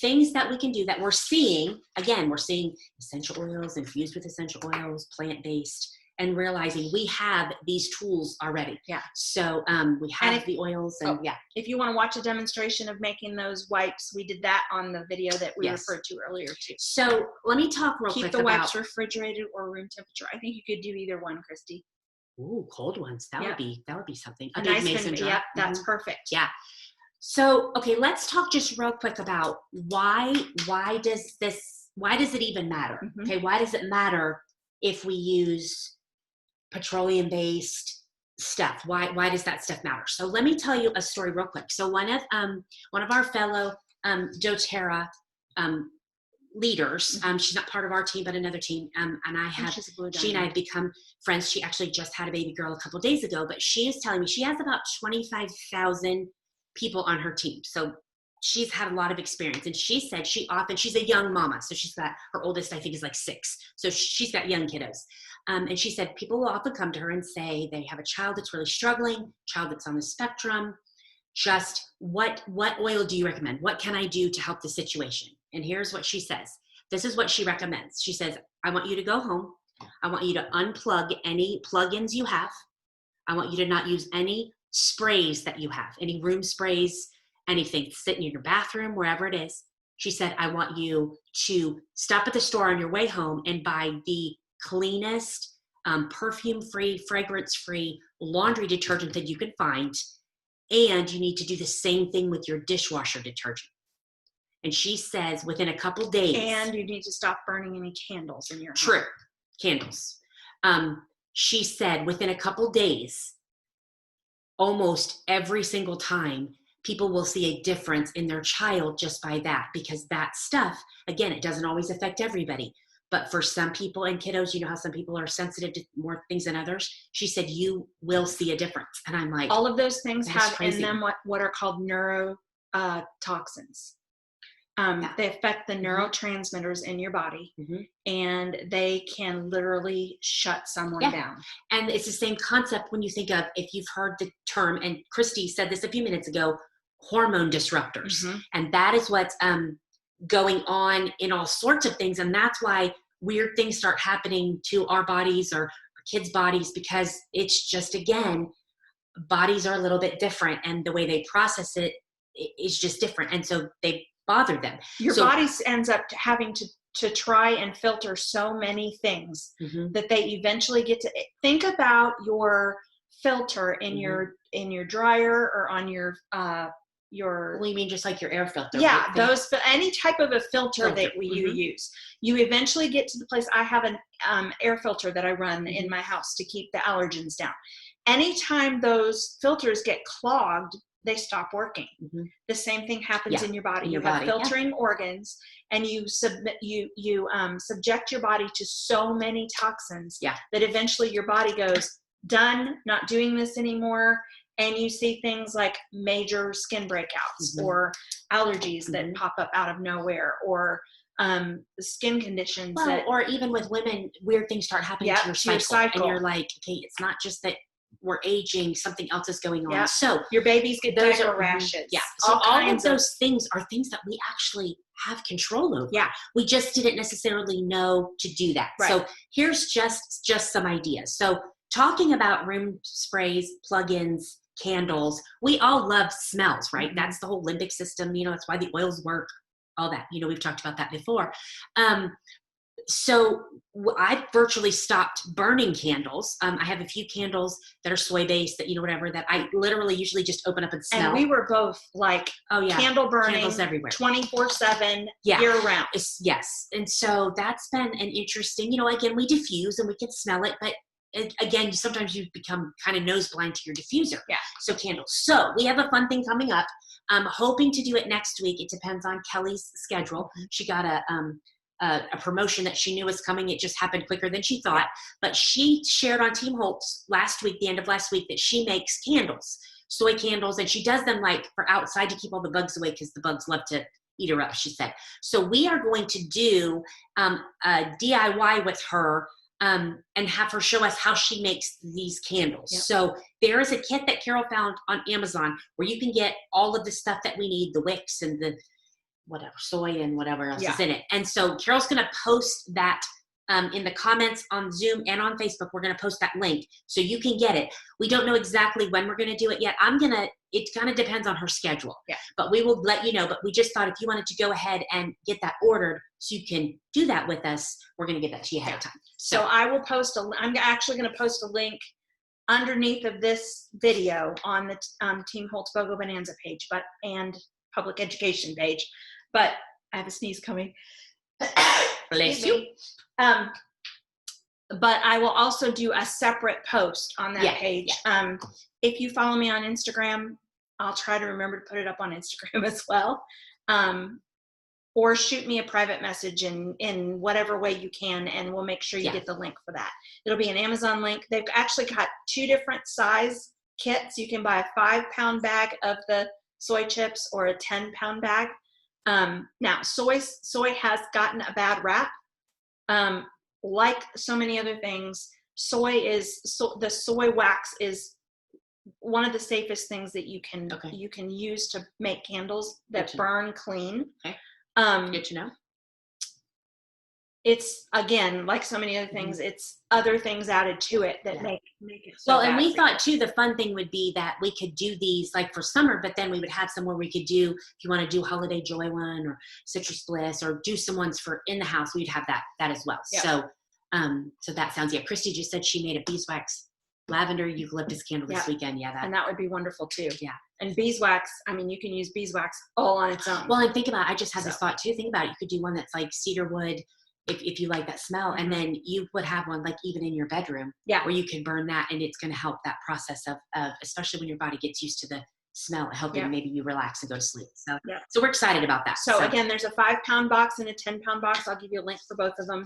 things that we can do that we're seeing. Again, we're seeing essential oils infused with essential oils, plant-based, and realizing we have these tools already. Yeah. So we have the oils and if you want to watch a demonstration of making those wipes, we did that on the video that we referred to earlier too. So let me talk real quick about. Keep the wipes about refrigerated or room temperature. I think you could do either one, Christy. Ooh, cold ones. That would be something. A big nice mason jar. Yep, that's perfect. Yeah. So, okay, let's talk just real quick about why does it even matter? Okay, why does it matter if we use petroleum-based stuff? Why does that stuff matter? So let me tell you a story real quick. So one of our fellow doTERRA leaders, she's not part of our team but another team, and she and I have become friends. She actually just had a baby girl a couple days ago, but she is telling me she has about 25,000 people on her team. So she's had a lot of experience, and she said she's a young mama, so she's got, her oldest I think is like 6, so she's got young kiddos, and she said people will often come to her and say they have a child that's really struggling, child that's on the spectrum, just what oil do you recommend? What can I do to help the situation? And here's what she says. This is what she recommends. She says, I want you to go home. I want you to unplug any plugins you have. I want you to not use any sprays that you have, any room sprays, anything sitting in your bathroom, wherever it is. She said, I want you to stop at the store on your way home and buy the cleanest, perfume-free, fragrance-free laundry detergent that you can find. And you need to do the same thing with your dishwasher detergent. And she says within a couple days. And you need to stop burning any candles in your home. True. Candles. She said within a couple days, almost every single time, people will see a difference in their child just by that, because that stuff, again, it doesn't always affect everybody, but for some people and kiddos, you know how some people are sensitive to more things than others. She said, you will see a difference. And I'm like, all of those things have crazy. in them what are called neurotoxins. They affect the neurotransmitters in your body, and they can literally shut someone down. And it's the same concept when you think of, if you've heard the term, and Christy said this a few minutes ago, hormone disruptors. And that is what's going on in all sorts of things. And that's why weird things start happening to our bodies or kids' bodies, because it's just, again, bodies are a little bit different, and the way they process it is just different. And so they bother them. Your body ends up having to try and filter so many things that they eventually get to think about your filter in your dryer or on your well, you mean just like your air filter? Yeah, right? those, any type of a filter that you use, you eventually get to the place. I have an air filter that I run in my house to keep the allergens down. Anytime those filters get clogged, they stop working. The same thing happens in your body. You have filtering organs, and you subject your body to so many toxins that eventually your body goes, done, not doing this anymore. And you see things like major skin breakouts or allergies that pop up out of nowhere, or skin conditions. Or even with women, weird things start happening to your cycle. And you're like, okay, it's not just that we're aging, something else is going on. So your babies get diaper rashes. So all of those things are things that we actually have control over. We just didn't necessarily know to do that. So here's just some ideas. So talking about room sprays, plugins, candles, we all love smells, right? That's the whole limbic system. That's why the oils work, all that. We've talked about that before. So I virtually stopped burning candles. I have a few candles that are soy based that, whatever, that I literally usually just open up and smell. And we were both like candle burning candles everywhere, 24/7 year round. Yes. And so that's been an interesting, again, we diffuse and we can smell it, but again, sometimes you become kind of nose blind to your diffuser. Yeah. So candles. So we have a fun thing coming up. I'm hoping to do it next week. It depends on Kelly's schedule. She got a promotion that she knew was coming. It just happened quicker than she thought. But she shared on Team Holtz the end of last week, that she makes candles, soy candles, and she does them like for outside to keep all the bugs away, because the bugs love to eat her up, she said. So we are going to do a DIY with her, and have her show us how she makes these candles. Yep. So there is a kit that Carol found on Amazon where you can get all of the stuff that we need, the wicks and the whatever, soy and whatever else is in it. And so Carol's going to post that in the comments on Zoom and on Facebook. We're going to post that link so you can get it. We don't know exactly when we're going to do it yet. It kind of depends on her schedule. Yeah. But we will let you know. But we just thought if you wanted to go ahead and get that ordered so you can do that with us, we're going to get that to you ahead of time. So I will I'm actually going to post a link underneath of this video on the Team Holtz BOGO Bonanza page, and public education page. But I have a sneeze coming. Bless you. But I will also do a separate post on that page. Yeah. If you follow me on Instagram, I'll try to remember to put it up on Instagram as well. Or shoot me a private message in whatever way you can, and we'll make sure you get the link for that. It'll be an Amazon link. They've actually got 2 different size kits. You can buy a 5-pound bag of the soy chips or a 10-pound bag. Now, soy has gotten a bad rap. Like so many other things, the soy wax is one of the safest things that you can use to make candles that burn clean. Okay. Good to know. It's, again, like so many other things, it's other things added to it that make it so bad. And we thought too, the fun thing would be that we could do these like for summer, but then we would have somewhere we could do, if you want to do Holiday Joy one or Citrus Bliss, or do some ones for in the house, we'd have that as well. Yeah. So that sounds, Christy just said she made a beeswax lavender eucalyptus candle this weekend. And that would be wonderful too. Yeah. And beeswax, you can use beeswax all on its own. Well, and think about it, I just had this thought too. Think about it. You could do one that's like cedar wood, if you like that smell, and then you would have one like even in your bedroom, where you can burn that, and it's going to help that process of especially when your body gets used to the smell, helping maybe you relax and go to sleep. So we're excited about that. So again, there's a 5-pound box and a 10-pound box. I'll give you a link for both of them.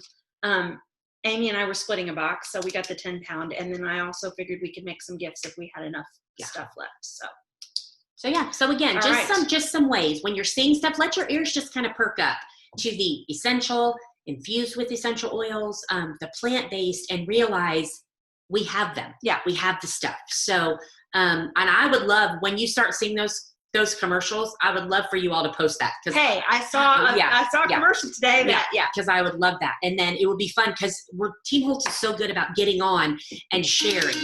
Amy and I were splitting a box, so we got the 10-pound, and then I also figured we could make some gifts if we had enough stuff left. So again, just some ways when you're seeing stuff, let your ears just kind of perk up to the essential, infused with essential oils, the plant-based, and realize we have them. Yeah, we have the stuff. So, and I would love when you start seeing those commercials, I would love for you all to post that. Hey, I saw a commercial today. Because I would love that. And then it would be fun because Team Holtz is so good about getting on and sharing.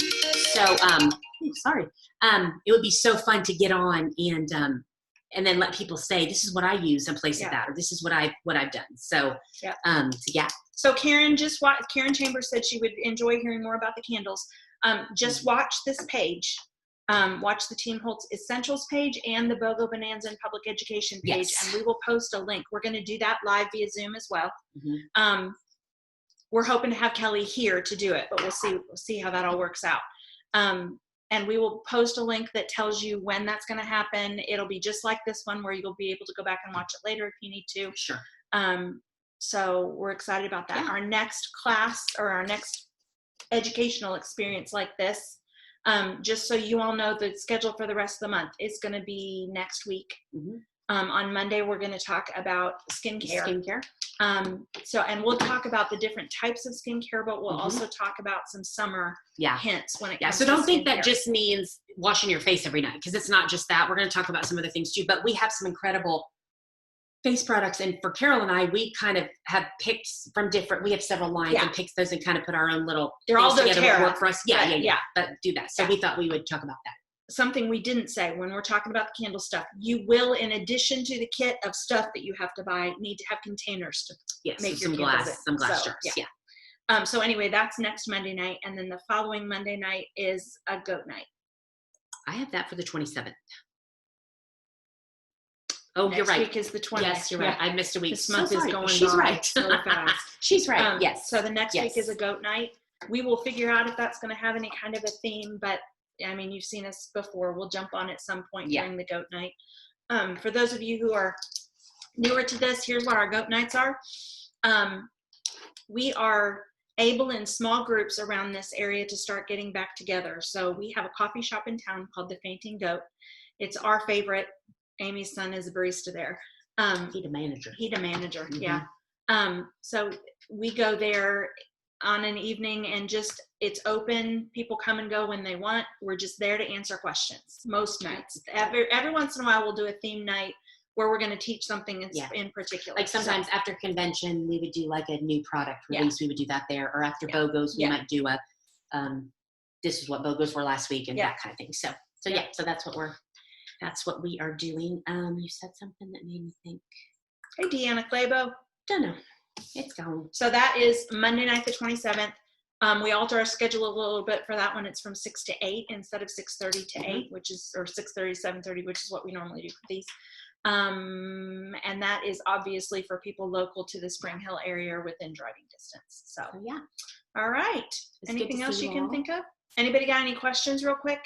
So, it would be so fun to get on and then let people say, this is what I use in place of that, or this is what I've done. So, So Karen Chambers said she would enjoy hearing more about the candles. Just watch this page. Watch the Team Holtz Essentials page and the BOGO Bonanza and Public Education page, and we will post a link. We're going to do that live via Zoom as well. Mm-hmm. We're hoping to have Kelly here to do it, but we'll see how that all works out. And we will post a link that tells you when that's going to happen. It'll be just like this one where you'll be able to go back and watch it later if you need to. Sure. So we're excited about that. Yeah. Our next class or our next educational experience like this, just so you all know the schedule for the rest of the month, is going to be next week. Mm-hmm. On Monday, we're going to talk about skincare. And we'll talk about the different types of skincare, but we'll also talk about some summer hints when it comes to so don't think that just means washing your face every night, because it's not just that. We're going to talk about some other things too, but we have some incredible face products. And for Carol and I, we kind of have picked from we have several lines and picked those and kind of put our own little they're all together that work for us. But do that. So we thought we would talk about that. something we didn't say when we're talking about the candle stuff, you will, in addition to the kit of stuff that you have to buy, need to have containers to make your candles in. Some glass So, jars. Yeah. So anyway, that's next Monday night, and then the following Monday night is a goat night. I have that for the 27th. Oh, Next you're right. week is the 20th. Yes, you're right. I missed a week. This month is going She's by right. so fast. She's right. Yes. So the next week is Yes. a goat night. We will figure out if that's going to have any kind of a theme, but I mean, you've seen us before. We'll jump on at some point during the goat night. For those of you who are newer to this, here's what our goat nights are. We are able in small groups around this area to start getting back together. So we have a coffee shop in town called the Fainting Goat. It's our favorite. Amy's son is a barista there. He's a manager. Mm-hmm. Yeah. So we go there on an evening and just, it's open. People come and go when they want. We're just there to answer questions most nights. Every once in a while we'll do a theme night where we're going to teach something in particular. Like sometimes after convention, we would do like a new product release. We would do that there. Or after BOGOs, we might do a, this is what BOGOs were last week and that kind of thing. So so that's what we are doing. You said something that made me think. Hey, Deanna Clabo. Don't know. It's gone. So that is Monday night, the 27th. We alter our schedule a little bit for that one. It's from 6 to 8 instead of 6:30 to 8, which is, or 6:30 to 7:30, which is what we normally do for these. And that is obviously for people local to the Spring Hill area or within driving distance. So yeah. All right. Anything else you can think of? Anybody got any questions real quick?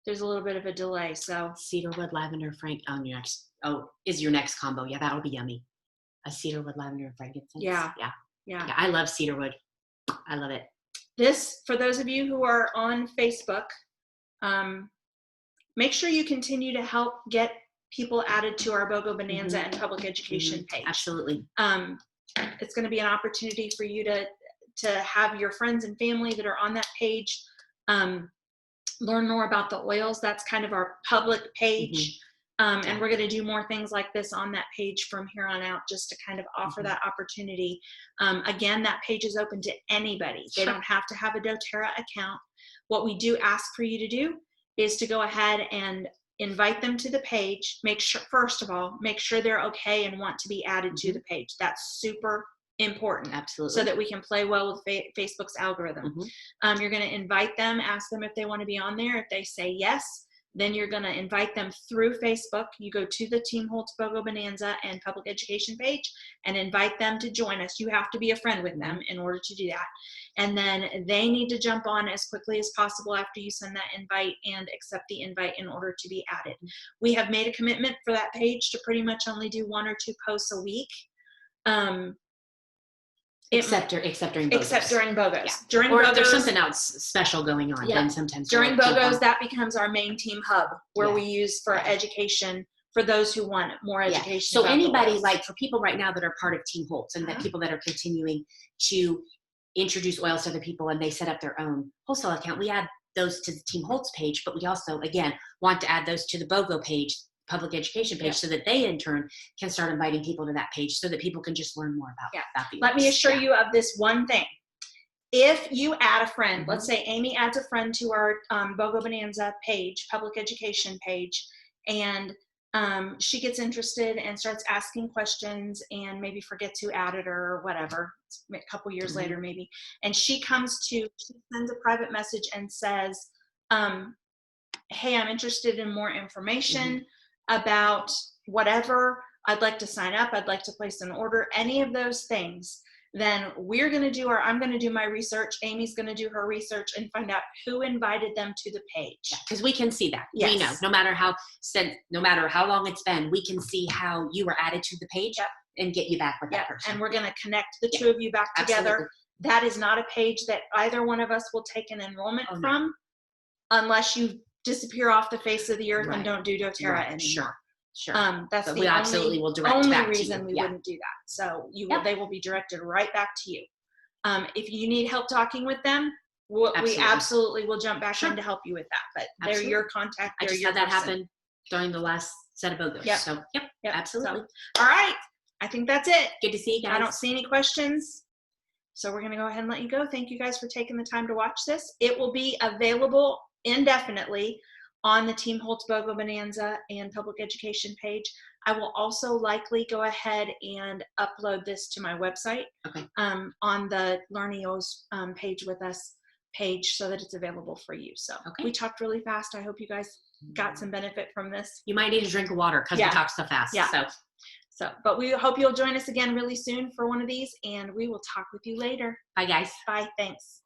There's a little bit of a delay, so. Cedarwood, lavender, is your next combo. Yeah, that'll be yummy. A cedarwood, lavender, and frankincense. Yeah. I love cedarwood. I love it. This, for those of you who are on Facebook, make sure you continue to help get people added to our BOGO Bonanza and public education page. Absolutely. It's going to be an opportunity for you to have your friends and family that are on that page learn more about the oils. That's kind of our public page. And we're going to do more things like this on that page from here on out, just to kind of offer that opportunity. Again, that page is open to anybody. They don't have to have a doTERRA account. What we do ask for you to do is to go ahead and invite them to the page. Make sure, first of all, make sure they're okay and want to be added to the page. That's super important. Absolutely. So that we can play well with Facebook's algorithm. You're going to invite them, ask them if they want to be on there. If they say yes, then you're going to invite them through Facebook. You go to the Team Holtz BOGO Bonanza and public education page and invite them to join us. You have to be a friend with them in order to do that. And then they need to jump on as quickly as possible after you send that invite and accept the invite in order to be added. We have made a commitment for that page to pretty much only do 1 or 2 posts a week. Except during BOGOs. Except during BOGOs. Yeah. During or BOGOs, if there's something else special going on, then sometimes during BOGOs, that becomes our main team hub where we use for education for those who want more education. So anybody, like for people right now that are part of Team Holtz and that people that are continuing to introduce oils to other people and they set up their own wholesale account, we add those to the Team Holtz page, but we also, again, want to add those to the BOGO page, public education page, so that they in turn can start inviting people to that page so that people can just learn more about the Let me assure you of this one thing. If you add a friend, let's say Amy adds a friend to our BOGO Bonanza page, public education page, and she gets interested and starts asking questions and maybe forgets who added her or whatever, a couple years later maybe, and she sends a private message and says, hey, I'm interested in more information about whatever, I'd like to sign up, I'd like to place an order, any of those things, then I'm going to do my research, Amy's going to do her research and find out who invited them to the page. Because we can see that. We know, no matter how long it's been, we can see how you were added to the page and get you back with that person. And we're going to connect the two of you back together. That is not a page that either one of us will take an enrollment from unless you disappear off the face of the earth and don't do doTERRA anymore. Sure. That's but the we absolutely will direct only back reason to you. we wouldn't do that. So they will be directed right back to you. If you need help talking with them, we absolutely will jump back in to help you with that. But they're your contact. I just had that happen during the last set of BOGOs. So absolutely. So, all right. I think that's it. Good to see you guys. I don't see any questions. So we're going to go ahead and let you go. Thank you guys for taking the time to watch this. It will be available indefinitely on the Team Holtzbogo Bonanza and Public Education page. I will also likely go ahead and upload this to my website on the Learn-EOS page with us page so that it's available for you. So we talked really fast. I hope you guys got some benefit from this. You might need a drink of water because we talk so fast. Yeah. So, but we hope you'll join us again really soon for one of these, and we will talk with you later. Bye, guys. Bye. Thanks.